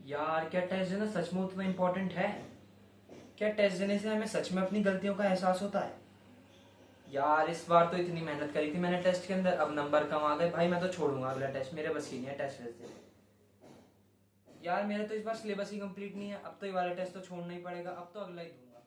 यार क्या टेस्ट देना सच में उतना इम्पोर्टेंट है? क्या टेस्ट देने से हमें सच में अपनी गलतियों का एहसास होता है? यार इस बार तो इतनी मेहनत करी थी मैंने टेस्ट के अंदर, अब नंबर कम आ गए भाई, मैं तो छोड़ूंगा अगला टेस्ट, मेरे बस की नहीं है टेस्ट वेस्ट देने। यार मेरा तो इस बार सिलेबस ही कंप्लीट नहीं है, अब तो ये वाला टेस्ट तो छोड़ना ही पड़ेगा, अब तो अगला ही दूंगा।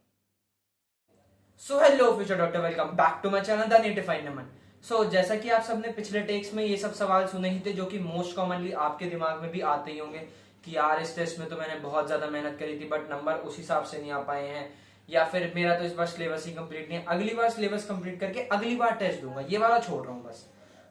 So hello future doctor, welcome back to my channel the NEETified Naman. So जैसा कि आप सबने पिछले टेक्स में ये सब सवाल सुने ही थे जो कि मोस्ट कॉमनली आपके दिमाग में भी आते ही होंगे कि यार इस टेस्ट में तो मैंने बहुत ज्यादा मेहनत करी थी बट नंबर उस हिसाब से नहीं आ पाए हैं, या फिर मेरा तो इस बार सिलेबस ही कंप्लीट नहीं है, अगली बार सिलेबस कंप्लीट करके अगली बार टेस्ट दूंगा, ये वाला छोड़ रहा हूँ बस।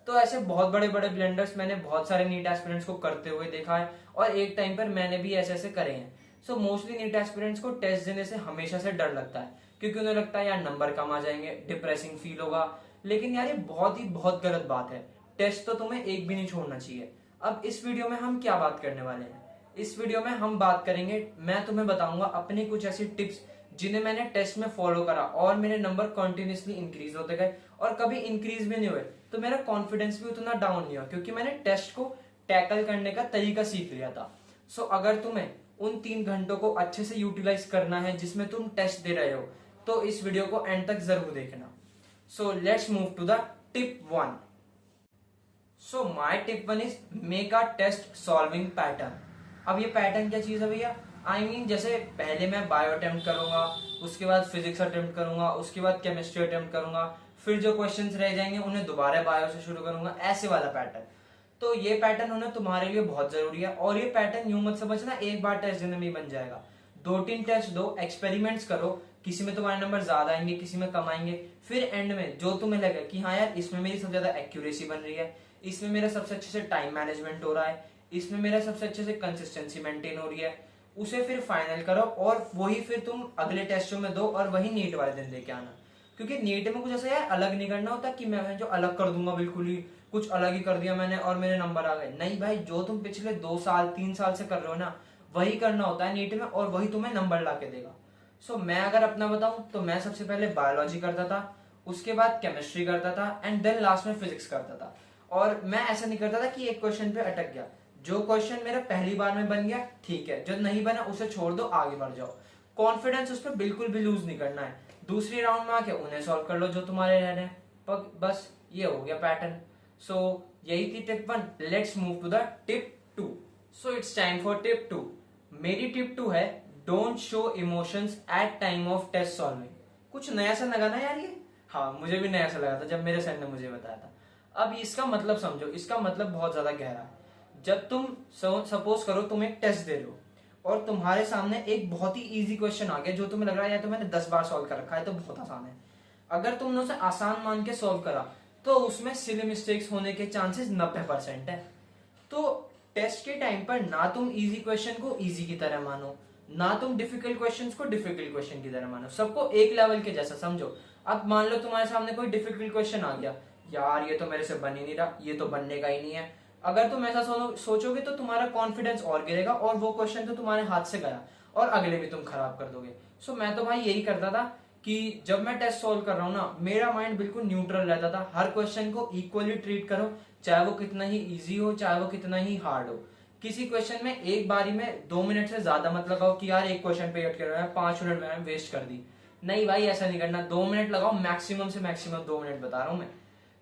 तो ऐसे बहुत बड़े बड़े ब्लेंडर्स मैंने बहुत सारे नीट एस्पिरेंट्स को करते हुए देखा है और एक टाइम पर मैंने भी ऐसे ऐसे करे हैं। सो मोस्टली नीट एस्पिरेंट्स को टेस्ट देने से हमेशा से डर लगता है क्योंकि उन्हें लगता है यार नंबर कम आ जाएंगे, डिप्रेसिंग फील होगा। लेकिन यार ये बहुत गलत बात है। टेस्ट तो तुम्हें एक भी नहीं छोड़ना चाहिए। अब इस वीडियो में हम क्या बात करने वाले हैं? इस वीडियो में हम बात करेंगे, मैं तुम्हें बताऊंगा अपनी कुछ ऐसी टिप्स जिन्हें मैंने टेस्ट में फॉलो करा और मेरे नंबर कंटिन्यूसली इंक्रीज होते गए और कभी इंक्रीज भी नहीं हुए तो मेरा कॉन्फिडेंस भी उतना डाउन नहीं हुआ क्योंकि मैंने टेस्ट को टैकल करने का तरीका सीख लिया था। सो अगर तुम्हें उन 3 घंटों को अच्छे से यूटिलाइज करना है जिसमें तुम टेस्ट दे रहे हो तो इस वीडियो को एंड तक जरूर देखना। So let's move to the tip 1। So my tip 1 is make a test solving pattern. अब ये पैटर्न क्या चीज है भैया? आई मीन जैसे पहले मैं बायो अटेम्प्ट करूंगा, उसके बाद फिजिक्स अटेम्प्ट करूंगा, उसके बाद केमिस्ट्री अटेम्प्ट करूंगा, फिर जो क्वेश्चंस रह जाएंगे उन्हें दोबारा बायो से शुरू करूंगा, ऐसे वाला पैटर्न। तो ये पैटर्न होना तुम्हारे लिए बहुत जरूरी है और ये पैटर्न यूं मत समझना एक बार टेस्ट देने में ही बन जाएगा। 2-3 टेस्ट दो, एक्सपेरिमेंट्स करो, किसी में तुम्हारे नंबर ज्यादा आएंगे, किसी में कम आएंगे, फिर एंड में जो तुम्हें लगे कि हाँ यार इसमें मेरी सबसे ज्यादा एक्यूरेसी बन रही है, इसमें मेरा सबसे अच्छे से टाइम मैनेजमेंट हो रहा है, इसमें मेरा सबसे अच्छे से कंसिस्टेंसी मेंटेन हो रही है, उसे फिर फाइनल करो और वही फिर तुम अगले टेस्टों में दो और वही नीट वाले दिन लेके आना। क्योंकि नीट में कुछ ऐसा यार अलग नहीं करना होता कि मैं जो अलग कर दूंगा, बिल्कुल ही कुछ अलग ही कर दिया मैंने और मेरे नंबर आ गए। नहीं भाई, जो तुम पिछले 2 साल 3 साल से कर रहे हो ना वही करना होता है नीट में और वही तुम्हें नंबर ला के देगा। सो मैं अगर अपना बताऊं तो मैं सबसे पहले बायोलॉजी करता था, उसके बाद केमिस्ट्री करता था एंड देन लास्ट में फिजिक्स करता था। और मैं ऐसा नहीं करता था कि एक क्वेश्चन पे अटक गया, जो क्वेश्चन मेरा पहली बार में बन गया ठीक है, जो नहीं बना उसे छोड़ दो, आगे बढ़ जाओ। कॉन्फिडेंस उस पर बिल्कुल भी लूज नहीं करना है। दूसरी राउंड में आके उन्हें सॉल्व कर लो जो तुम्हारे रह रहे हैं, बस ये हो गया पैटर्न। सो यही थी tip 1। Let's move to the tip 2। So it's time for tip 2। मेरी टिप 2 है don't show emotions at time of test solving. कुछ नया सा लगा ना यार ये? हाँ, मुझे भी नया सा लगा था जब मेरे सर ने मुझे बताया था। अब इसका मतलब समझो, इसका मतलब बहुत ज्यादा गहरा है। जब तुम सपोज करो तुम एक टेस्ट दे रहे हो और तुम्हारे सामने एक बहुत ही इजी क्वेश्चन आ गया जो तुम्हें लग रहा है यार तो मैंने 10 बार सॉल्व कर रखा है तो बहुत आसान है। अगर तुमने उसे आसान मान के सॉल्व करा तो उसमें सिली मिस्टेक्स होने के चांसेस 90% है। तो टेस्ट के टाइम पर ना तुम इजी क्वेश्चन को इजी की तरह मानो, ना तुम डिफिकल्ट क्वेश्चंस को डिफिकल्ट क्वेश्चन की तरह मानो, सबको एक लेवल के जैसा समझो। अब मान लो तुम्हारे सामने कोई डिफिकल्ट क्वेश्चन आ गया, यार ये तो मेरे से बन ही नहीं रहा, ये तो बनने का ही नहीं है। अगर तुम ऐसा सोचोगे तो तुम्हारा कॉन्फिडेंस और गिरेगा और वो क्वेश्चन तो तुम्हारे हाथ से गया और अगले भी तुम खराब कर दोगे। सो मैं तो भाई यही करता था कि जब मैं टेस्ट सॉल्व कर रहा हूँ ना मेरा माइंड बिल्कुल न्यूट्रल रहता था। हर क्वेश्चन को इक्वली ट्रीट करो, चाहे वो कितना ही इजी हो चाहे वो कितना ही हार्ड हो। किसी क्वेश्चन में एक बारी में 2 मिनट से ज्यादा मत लगाओ कि यार एक क्वेश्चन पे अटके रहे हैं, 5 मिनट मैंने वेस्ट कर दी। नहीं भाई, ऐसा नहीं करना। 2 मिनट लगाओ, मैक्सिमम से मैक्सिमम 2 मिनट बता रहा हूं मैं।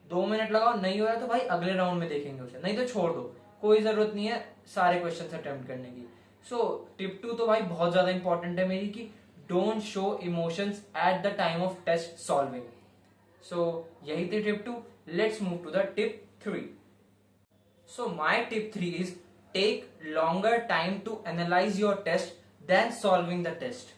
2 मिनट लगाओ, नहीं हो रहा तो भाई अगले राउंड में देखेंगे उसे, नहीं तो छोड़ दो, कोई जरूरत नहीं है सारे क्वेश्चन अटेम्प्ट करने की। सो टिप 2 तो भाई बहुत ज्यादा इंपॉर्टेंट है मेरी कि don't show emotions at the time of test solving. So यही थी tip 2। Let's move to the tip 3। So my tip 3 is take longer time to analyse your test then solving the test.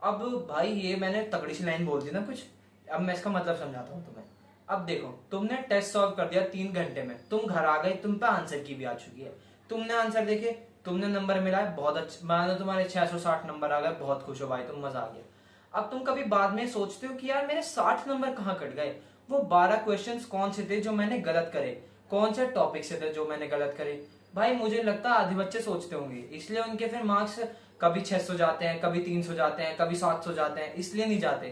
अब भाई ये मैंने तगड़ी सी line बोल दी ना कुछ, अब मैं इसका मतलब समझाता हूँ तुम्हें। अब देखो, तुमने टेस्ट सॉल्व कर दिया 3 घंटे में, तुम घर आ गए, तुम पे आंसर की भी आ चुकी है, तुमने आंसर देखे, तुमने नंबर मिला है, बहुत अच्छा, मान लो तुम्हारे 660 नंबर आ गए, बहुत खुश हो भाई तुम, मजा आ गया। अब तुम कभी बाद में सोचते हो कि यार मेरे 60 नंबर कहाँ कट गए? वो 12 क्वेश्चंस कौन से थे जो मैंने गलत करे, कौन से टॉपिक से थे जो मैंने गलत करे? भाई मुझे लगता है आधे बच्चे सोचते होंगे, इसलिए उनके फिर मार्क्स कभी 600 जाते हैं, कभी 300 जाते हैं, कभी 700 जाते हैं। इसलिए नहीं जाते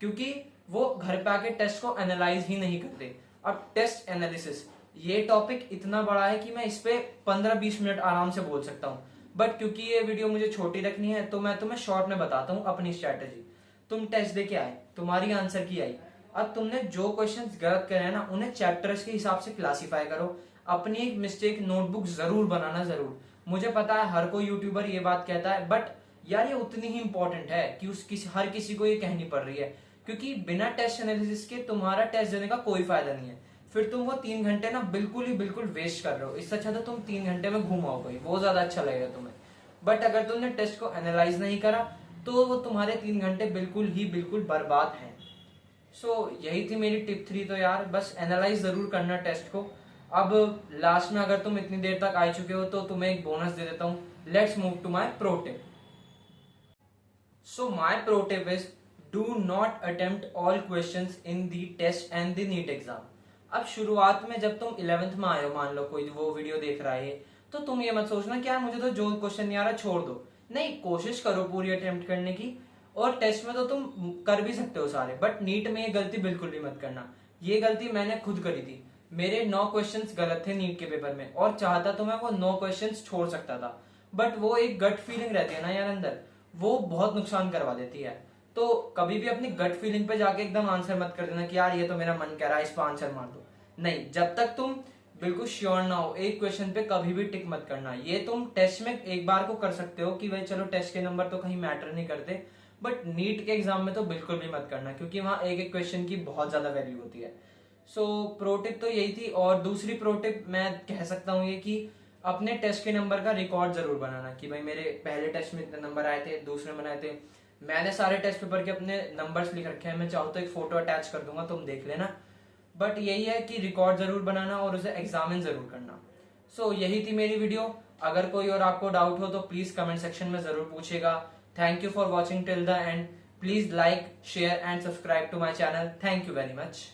क्योंकि वो घर पे आके टेस्ट को एनालाइज ही नहीं करते। अब टेस्ट एनालिसिस ये टॉपिक इतना बड़ा है कि मैं इस पे 15-20 मिनट आराम से बोल सकता हूँ। बट क्योंकि ये वीडियो मुझे छोटी रखनी है तो मैं तुम्हें शॉर्ट में बताता हूँ अपनी स्ट्रेटेजी। तुम टेस्ट दे के आए, तुम्हारी आंसर की आई, अब तुमने जो क्वेश्चंस गलत करे हैं ना उन्हें चैप्टर्स के हिसाब से क्लासीफाई करो। अपनी एक मिस्टेक नोटबुक जरूर बनाना, जरूर। मुझे पता है हर कोई यूट्यूबर ये बात कहता है, बट यार ये उतनी ही इंपॉर्टेंट है कि हर किसी को ये कहनी पड़ रही है, क्योंकि बिना टेस्ट एनालिसिस के तुम्हारा टेस्ट देने का कोई फायदा नहीं है। फिर तुम वो 3 घंटे ना बिल्कुल ही बिल्कुल वेस्ट कर रहे हो। इससे अच्छा तो तुम 3 घंटे में घूमाओ कोई, वो ज्यादा अच्छा लगेगा तुम्हें। बट अगर तुमने टेस्ट को एनालाइज नहीं करा तो वो तुम्हारे 3 घंटे बिल्कुल ही बिल्कुल बर्बाद हैं। यही थी मेरी टिप 3। तो यार बस एनालाइज जरूर करना टेस्ट को। अब लास्ट में अगर तुम इतनी देर तक आ चुके हो तो तुम्हें एक बोनस दे देता हूं। Let's move to my pro tip. So my pro tip is do not attempt all questions in the test and the NEET exam. अब शुरुआत में जब तुम 11th में आए हो, मान लो कोई वो वीडियो देख रहा है, तो तुम ये मत सोचना कि यार मुझे तो जो क्वेश्चन नहीं आ रहा छोड़ दो। नहीं, कोशिश करो पूरी अटेम्प्ट करने की। और टेस्ट में तो तुम कर भी सकते हो सारे, बट नीट में ये गलती बिल्कुल भी मत करना। ये गलती मैंने खुद करी थी। मेरे 9 क्वेश्चंस गलत थे नीट के पेपर में, और चाहता तो मैं वो 9 क्वेश्चंस छोड़ सकता था, बट वो एक गट फीलिंग रहती है ना यार अंदर, वो बहुत नुकसान करवा देती है। तो कभी भी अपनी गट फीलिंग पे जाके एकदम आंसर मत कर देना कि यार ये तो मेरा मन कह रहा है इस पर आंसर मार दो। नहीं, जब तक तुम बिल्कुल श्योर ना हो एक क्वेश्चन पे कभी भी टिक मत करना। ये तुम टेस्ट में एक बार को कर सकते हो कि भाई चलो टेस्ट के नंबर तो कहीं मैटर नहीं करते, बट नीट के एग्जाम में तो बिल्कुल भी मत करना, क्योंकि वहां एक एक क्वेश्चन की बहुत ज्यादा वैल्यू होती है। प्रो टिप तो यही थी। और दूसरी प्रो टिप मैं कह सकता हूँ ये कि अपने टेस्ट के नंबर का रिकॉर्ड जरूर बनाना कि भाई मेरे पहले टेस्ट में इतने नंबर आए थे, दूसरे में आए थे। मैंने सारे टेस्ट पेपर के अपने नंबर्स लिख रखे हैं, मैं चाहूँ तो एक फोटो अटैच कर दूंगा, तुम देख लेना। बट यही है कि रिकॉर्ड जरूर बनाना और उसे एग्जामिन जरूर करना। यही थी मेरी वीडियो। अगर कोई और आपको डाउट हो तो प्लीज कमेंट सेक्शन में जरूर पूछेगा। Thank you for watching till the end. Please like, share and subscribe to my channel. Thank you very much.